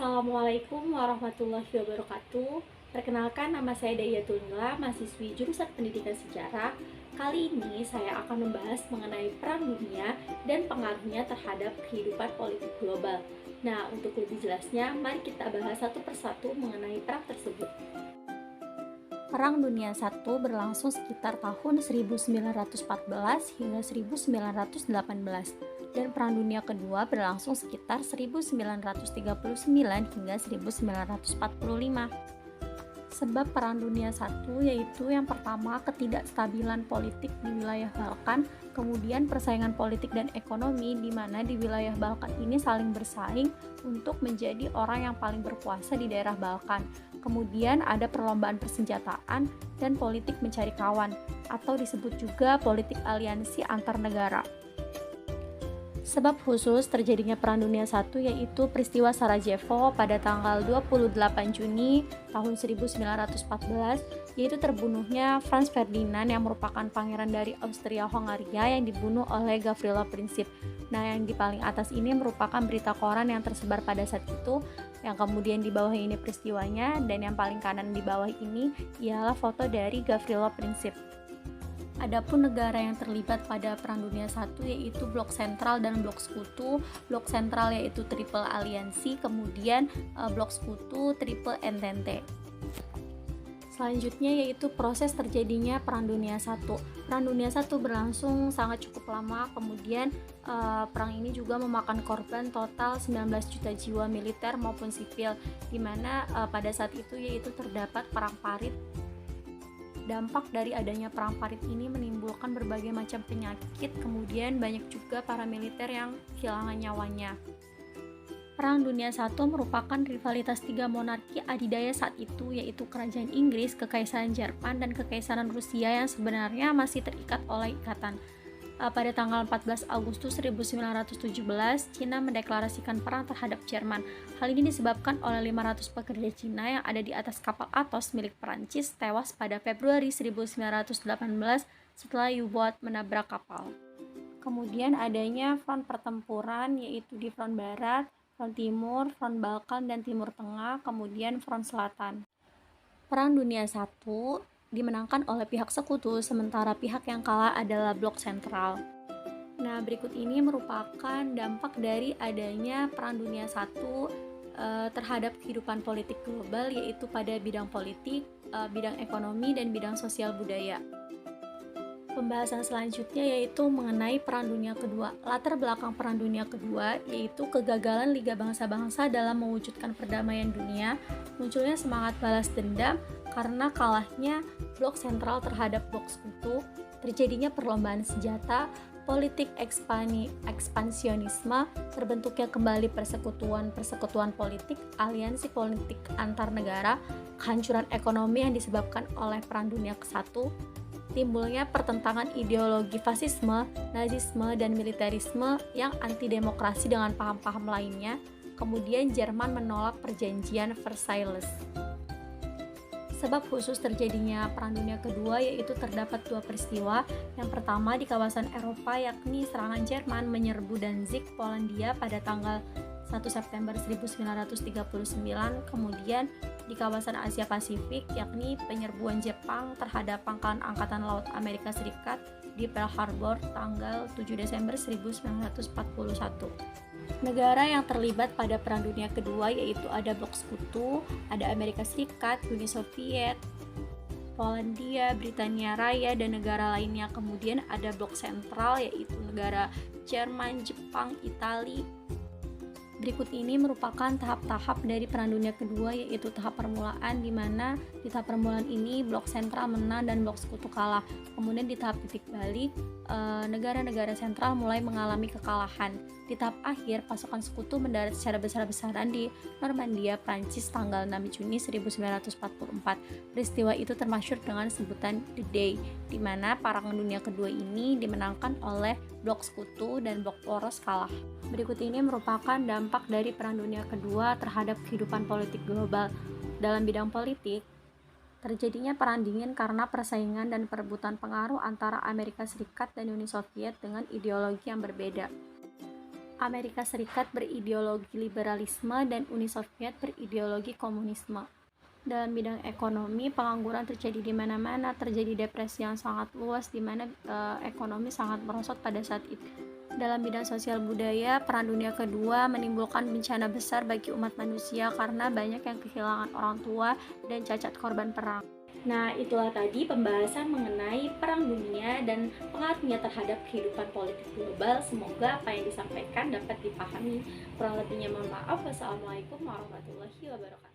Assalamualaikum warahmatullahi wabarakatuh. Perkenalkan, nama saya Dayatul Mila, mahasiswi jurusan Pendidikan Sejarah. Kali ini saya akan membahas mengenai Perang Dunia dan pengaruhnya terhadap kehidupan politik global. Nah, untuk lebih jelasnya, mari kita bahas satu persatu mengenai perang tersebut. Perang Dunia I berlangsung sekitar tahun 1914 hingga 1918 dan Perang Dunia Kedua berlangsung sekitar 1939 hingga 1945. Sebab Perang Dunia I yaitu yang pertama ketidakstabilan politik di wilayah Balkan, kemudian persaingan politik dan ekonomi di mana di wilayah Balkan ini saling bersaing untuk menjadi orang yang paling berkuasa di daerah Balkan. Kemudian ada perlombaan persenjataan dan politik mencari kawan atau disebut juga politik aliansi antar negara. Sebab khusus terjadinya Perang Dunia I yaitu peristiwa Sarajevo pada tanggal 28 Juni tahun 1914, yaitu terbunuhnya Franz Ferdinand yang merupakan pangeran dari Austria-Hongaria yang dibunuh oleh Gavrilo Princip. Nah, yang di paling atas ini merupakan berita koran yang tersebar pada saat itu, yang kemudian di bawah ini peristiwanya, dan yang paling kanan di bawah ini ialah foto dari Gavrilo Princip. Adapun negara yang terlibat pada Perang Dunia I yaitu Blok Sentral dan Blok Sekutu. Blok Sentral yaitu Triple Aliansi, kemudian Blok Sekutu Triple Entente. Selanjutnya yaitu proses terjadinya Perang Dunia I. Perang Dunia I berlangsung sangat cukup lama, kemudian perang ini juga memakan korban total 19 juta jiwa militer maupun sipil, di mana pada saat itu yaitu terdapat perang parit. Dampak dari adanya perang parit ini menimbulkan berbagai macam penyakit, kemudian banyak juga para militer yang kehilangan nyawanya. Perang Dunia I merupakan rivalitas tiga monarki adidaya saat itu, yaitu Kerajaan Inggris, Kekaisaran Jerman, dan Kekaisaran Rusia yang sebenarnya masih terikat oleh ikatan. Pada tanggal 14 Agustus 1917, Cina mendeklarasikan perang terhadap Jerman. Hal ini disebabkan oleh 500 pekerja Cina yang ada di atas kapal Athos milik Perancis tewas pada Februari 1918 setelah U-boat menabrak kapal. Kemudian adanya front pertempuran yaitu di front barat, front timur, front Balkan dan timur tengah, kemudian front selatan. Perang Dunia I dimenangkan oleh pihak sekutu, sementara pihak yang kalah adalah Blok Sentral. Nah, berikut ini merupakan dampak dari adanya Perang Dunia I terhadap kehidupan politik global, yaitu pada bidang politik, bidang ekonomi, dan bidang sosial budaya. Pembahasan selanjutnya yaitu mengenai Perang Dunia Kedua. Latar belakang Perang Dunia Kedua yaitu kegagalan Liga Bangsa-Bangsa dalam mewujudkan perdamaian dunia, munculnya semangat balas dendam karena kalahnya Blok Sentral terhadap Blok Sekutu, terjadinya perlombaan senjata, politik ekspansionisme, terbentuknya kembali persekutuan politik, aliansi politik antar negara, kehancuran ekonomi yang disebabkan oleh Perang Dunia ke-1, timbulnya pertentangan ideologi fasisme, nazisme, dan militerisme yang anti-demokrasi dengan paham-paham lainnya, kemudian Jerman menolak perjanjian Versailles. Sebab khusus terjadinya Perang Dunia Kedua yaitu terdapat dua peristiwa. Yang pertama di kawasan Eropa yakni serangan Jerman menyerbu Danzig, Polandia pada tanggal 1 September 1939, kemudian di kawasan Asia Pasifik yakni penyerbuan Jepang terhadap pangkalan Angkatan Laut Amerika Serikat di Pearl Harbor tanggal 7 Desember 1941. Negara yang terlibat pada Perang Dunia Kedua yaitu ada Blok Sekutu, ada Amerika Serikat, Uni Soviet, Polandia, Britania Raya, dan negara lainnya. Kemudian ada Blok Sentral yaitu negara Jerman, Jepang, Italia. Berikut ini merupakan tahap-tahap dari Perang Dunia Kedua, yaitu tahap permulaan, di mana di tahap permulaan ini Blok Sentral menang dan Blok Sekutu kalah. Kemudian di tahap titik balik, negara-negara sentral mulai mengalami kekalahan. Di tahap akhir, pasukan Sekutu mendarat secara besar-besaran di Normandia, Prancis tanggal 6 Juni 1944. Peristiwa itu termasyhur dengan sebutan The Day, di mana Perang Dunia Kedua ini dimenangkan oleh Blok Sekutu dan Blok Poros kalah. Berikut ini merupakan dampak dari Perang Dunia Kedua terhadap kehidupan politik global. Dalam bidang politik, terjadinya Perang Dingin karena persaingan dan perebutan pengaruh antara Amerika Serikat dan Uni Soviet dengan ideologi yang berbeda. Amerika Serikat berideologi liberalisme dan Uni Soviet berideologi komunisme. Dalam bidang ekonomi, pengangguran terjadi di mana-mana, terjadi depresi yang sangat luas di mana ekonomi sangat merosot pada saat itu. Dalam bidang sosial budaya, Perang Dunia Kedua menimbulkan bencana besar bagi umat manusia karena banyak yang kehilangan orang tua dan cacat korban perang. Nah, itulah tadi pembahasan mengenai Perang Dunia dan pengaruhnya terhadap kehidupan politik global. Semoga apa yang disampaikan dapat dipahami. Kurang lebihnya mohon maaf. Wassalamualaikum warahmatullahi wabarakatuh.